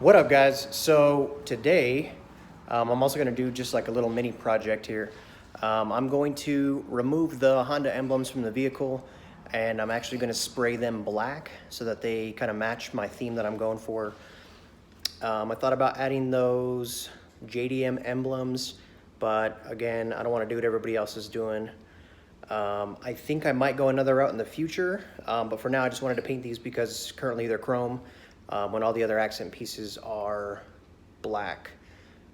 What up, guys? So today I'm also going to do just like a little mini project here. I'm going to remove the Honda emblems from the vehicle, and I'm actually going to spray them black so that they kind of match my theme that I'm going for. I thought about adding those JDM emblems, but again, I don't want to do what everybody else is doing. I think I might go another route in the future, but for now I just wanted to paint these because currently they're chrome when all the other accent pieces are black.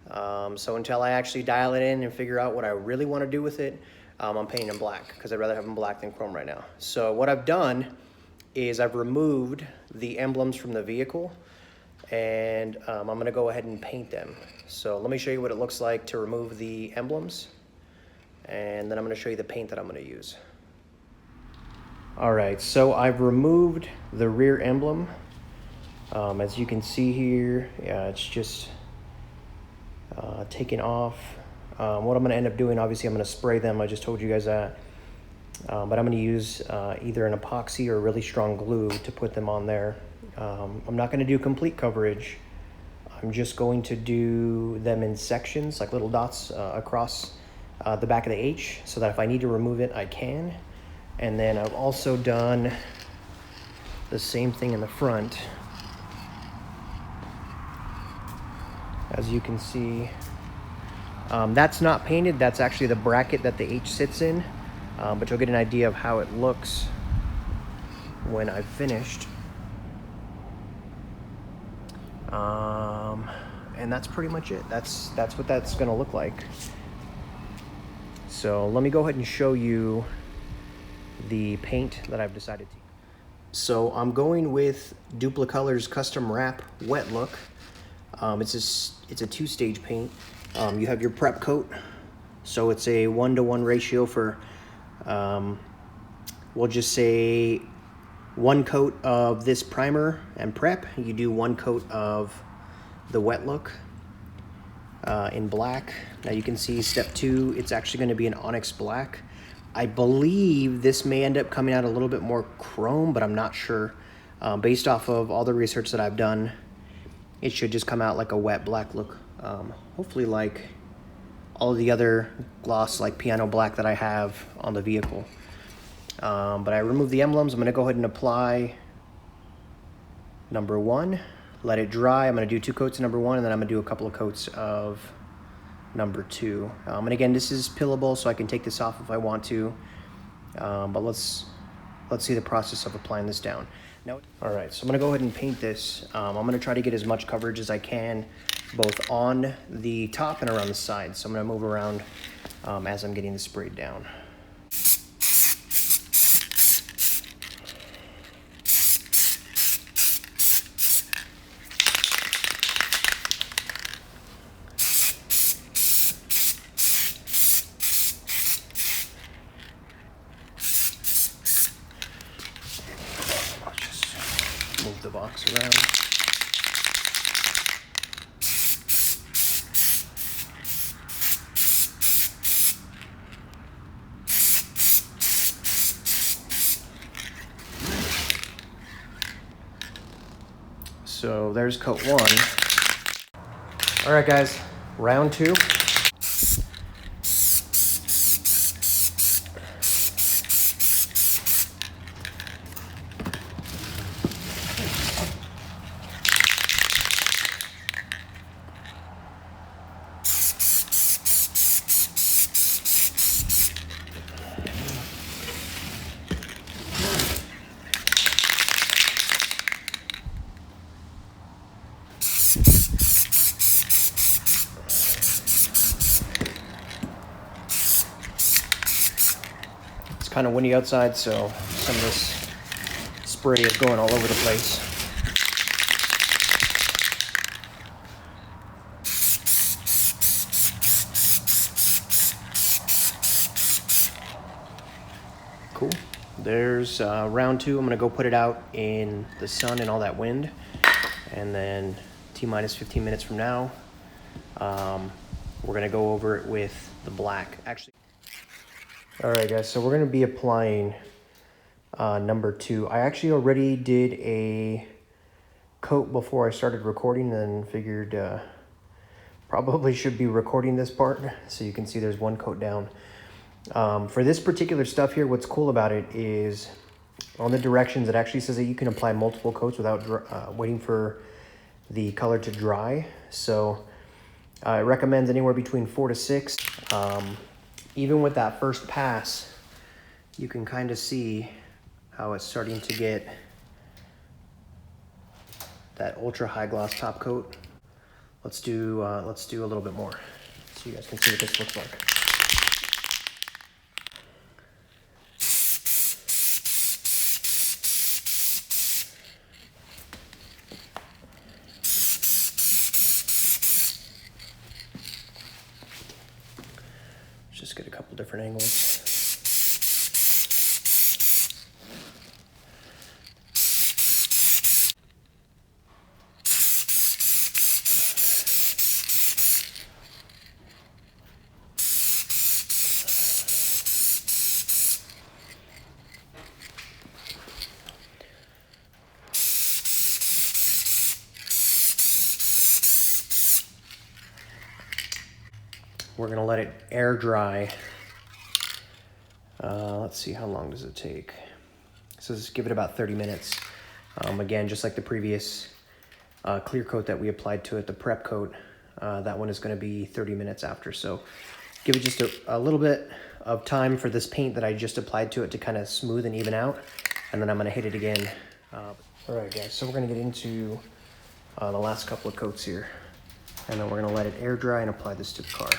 So until I actually dial it in and figure out what I really want to do with it, I'm painting them black because I'd rather have them black than chrome right now. So what I've done is I've removed the emblems from the vehicle, and I'm going to go ahead and paint them. So let me show you what it looks like to remove the emblems, and then I'm going to show you the paint that I'm going to use. All right, so I've removed the rear emblem. As you can see here, yeah, it's just taken off. What I'm going to end up doing, obviously I'm going to spray them, I just told you guys that. But I'm going to use either an epoxy or really strong glue to put them on there. I'm not going to do complete coverage. I'm just going to do them in sections, like little dots across the back of the H, so that if I need to remove it, I can. And then I've also done the same thing in the front. As you can see, that's not painted. That's actually the bracket that the H sits in, but you'll get an idea of how it looks when I've finished. And that's pretty much it. That's what that's gonna look like. So let me go ahead and show you the paint that I've decided to use. So I'm going with Duplicolor's Custom Wrap Wet Look. It's a two-stage paint. You have your prep coat, so it's a 1-to-1 ratio for, we'll just say 1 coat of this primer and prep. You do 1 coat of the wet look in black. Now you can see step 2, it's actually going to be an Onyx Black. I believe this may end up coming out a little bit more chrome, but I'm not sure. Based off of all the research that I've done, it should just come out like a wet black look. Hopefully like all of the other gloss like piano black that I have on the vehicle. But I removed the emblems. I'm going to go ahead and apply number 1. Let it dry. I'm going to do 2 coats of number 1, and then I'm going to do a couple of coats of number 2. And again, this is pillable, so I can take this off if I want to. But let's see the process of applying this down. Now, all right, so I'm gonna go ahead and paint this. I'm gonna try to get as much coverage as I can, both on the top and around the sides. So I'm gonna move around as I'm getting this sprayed down. Move the box around. So there's coat 1. All right, guys, round 2. It's kind of windy outside, so some of this spray is going all over the place. Cool. There's round 2. I'm going to go put it out in the sun and all that wind. And then T-minus 15 minutes from now, we're going to go over it with the black. Actually, all right, guys, so we're going to be applying number 2. I actually already did a coat before I started recording and figured probably should be recording this part. So you can see there's one coat down. For this particular stuff here, what's cool about it is on the directions, it actually says that you can apply multiple coats without waiting for the color to dry. So it recommends anywhere between 4 to 6. Even with that first pass, you can kind of see how it's starting to get that ultra high gloss top coat. Let's do a little bit more so you guys can see what this looks like. Just get a couple different angles. We're gonna let it air dry. Let's see, how long does it take? So let's give it about 30 minutes. Again, just like the previous clear coat that we applied to it, the prep coat, that one is gonna be 30 minutes after. So give it just a little bit of time for this paint that I just applied to it to kind of smooth and even out. And then I'm gonna hit it again. All right, guys, so we're gonna get into the last couple of coats here. And then we're gonna let it air dry and apply this to the car.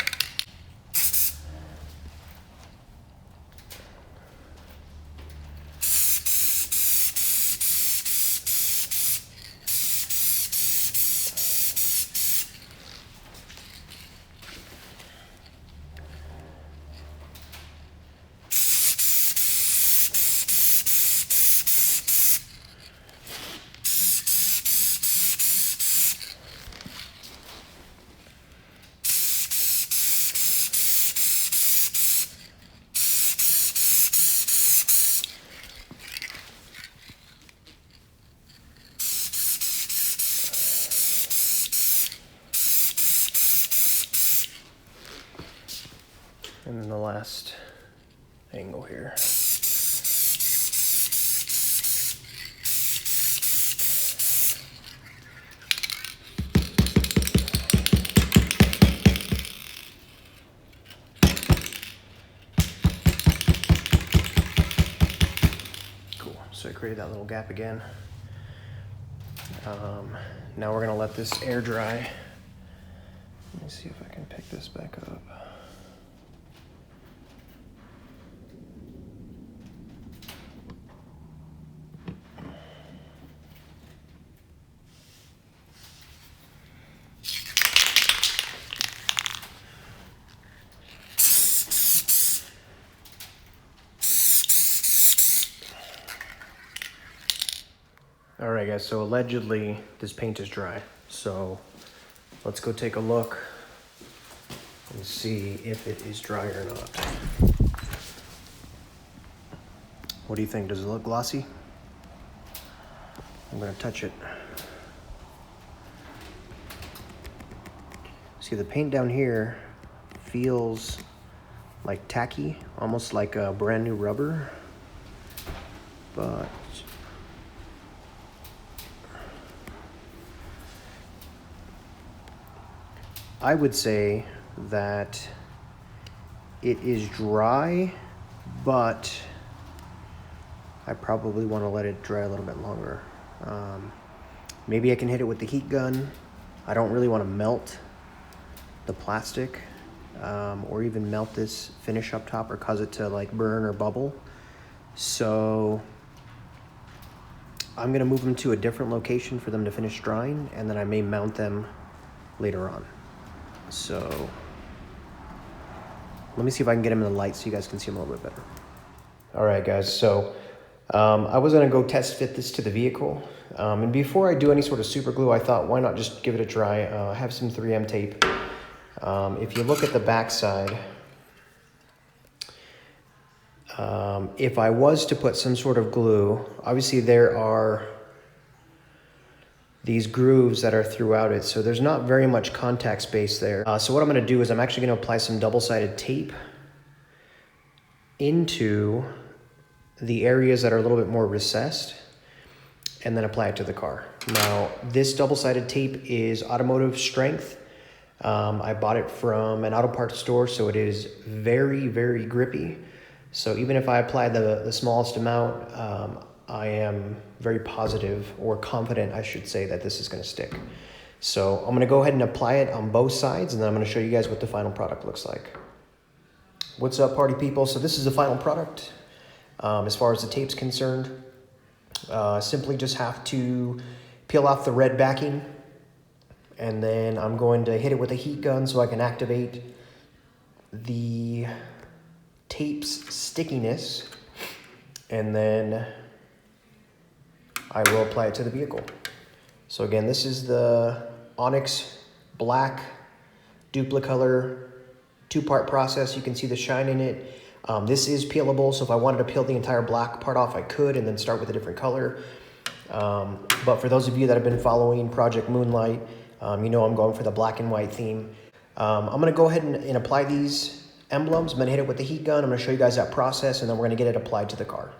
And then the last angle here. Cool, so I created that little gap again. Now we're gonna let this air dry. Let me see if I can pick this back up. All right, guys, so allegedly this paint is dry. So let's go take a look and see if it is dry or not. What do you think? Does it look glossy? I'm gonna touch it. See, the paint down here feels like tacky, almost like a brand new rubber, but I would say that it is dry, but I probably want to let it dry a little bit longer. Maybe I can hit it with the heat gun. I don't really want to melt the plastic or even melt this finish up top or cause it to like burn or bubble. So I'm gonna move them to a different location for them to finish drying, and then I may mount them later on. So let me see if I can get them in the light so you guys can see them a little bit better. All right, guys, so I was gonna go test fit this to the vehicle. And before I do any sort of super glue, I thought, why not just give it a try? I have some 3M tape. If you look at the back side, if I was to put some sort of glue, obviously there are these grooves that are throughout it. So there's not very much contact space there. So what I'm gonna do is I'm actually gonna apply some double-sided tape into the areas that are a little bit more recessed and then apply it to the car. Now, this double-sided tape is automotive strength. I bought it from an auto parts store, so it is very, very grippy. So even if I apply the smallest amount, I am very positive, or confident, I should say, that this is gonna stick. So I'm gonna go ahead and apply it on both sides, and then I'm gonna show you guys what the final product looks like. What's up, party people? So this is the final product. As far as the tape's concerned, simply just have to peel off the red backing, and then I'm going to hit it with a heat gun so I can activate the tape's stickiness, and then I will apply it to the vehicle. So again, this is the Onyx Black Duplicolor 2-part process. You can see the shine in it. This is peelable, so if I wanted to peel the entire black part off, I could, and then start with a different color. But for those of you that have been following Project Moonlight, you know I'm going for the black and white theme. I'm gonna go ahead and apply these emblems. I'm gonna hit it with the heat gun. I'm gonna show you guys that process, and then we're gonna get it applied to the car.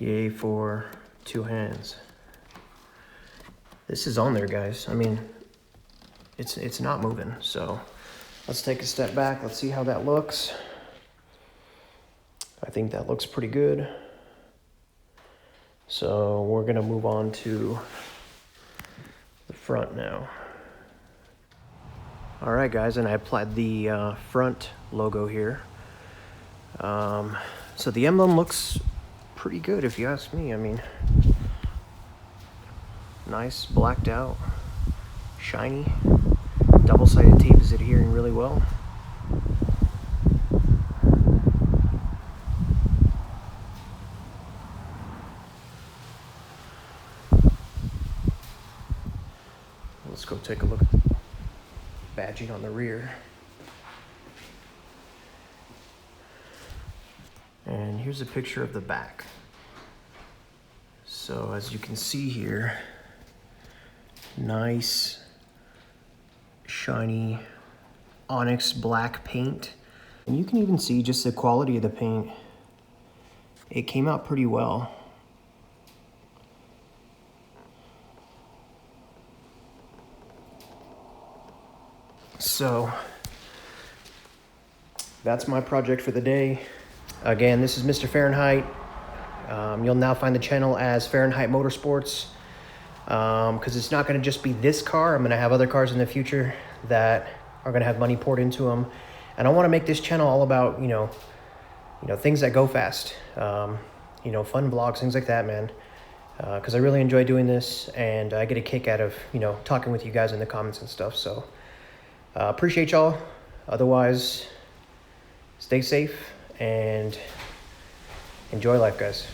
Yay for 2 hands. This is on there, guys. I mean, it's not moving. So let's take a step back. Let's see how that looks. I think that looks pretty good. So we're gonna move on to the front now. All right, guys, and I applied the front logo here. So the emblem looks pretty good, if you ask me. I mean, nice, blacked out, shiny. Double-sided tape is adhering really well. Let's go take a look at the badging on the rear. And here's a picture of the back. So as you can see here, nice, shiny Onyx Black paint. And you can even see just the quality of the paint. It came out pretty well. So that's my project for the day. Again, this is Mr. Fahrenheit. You'll now find the channel as Fahrenheit Motorsports, because it's not going to just be this car. I'm going to have other cars in the future that are going to have money poured into them, and I want to make this channel all about you know things that go fast, fun vlogs, things like that, man. Because I really enjoy doing this, and I get a kick out of talking with you guys in the comments and stuff. So appreciate y'all. Otherwise, stay safe and enjoy life, guys.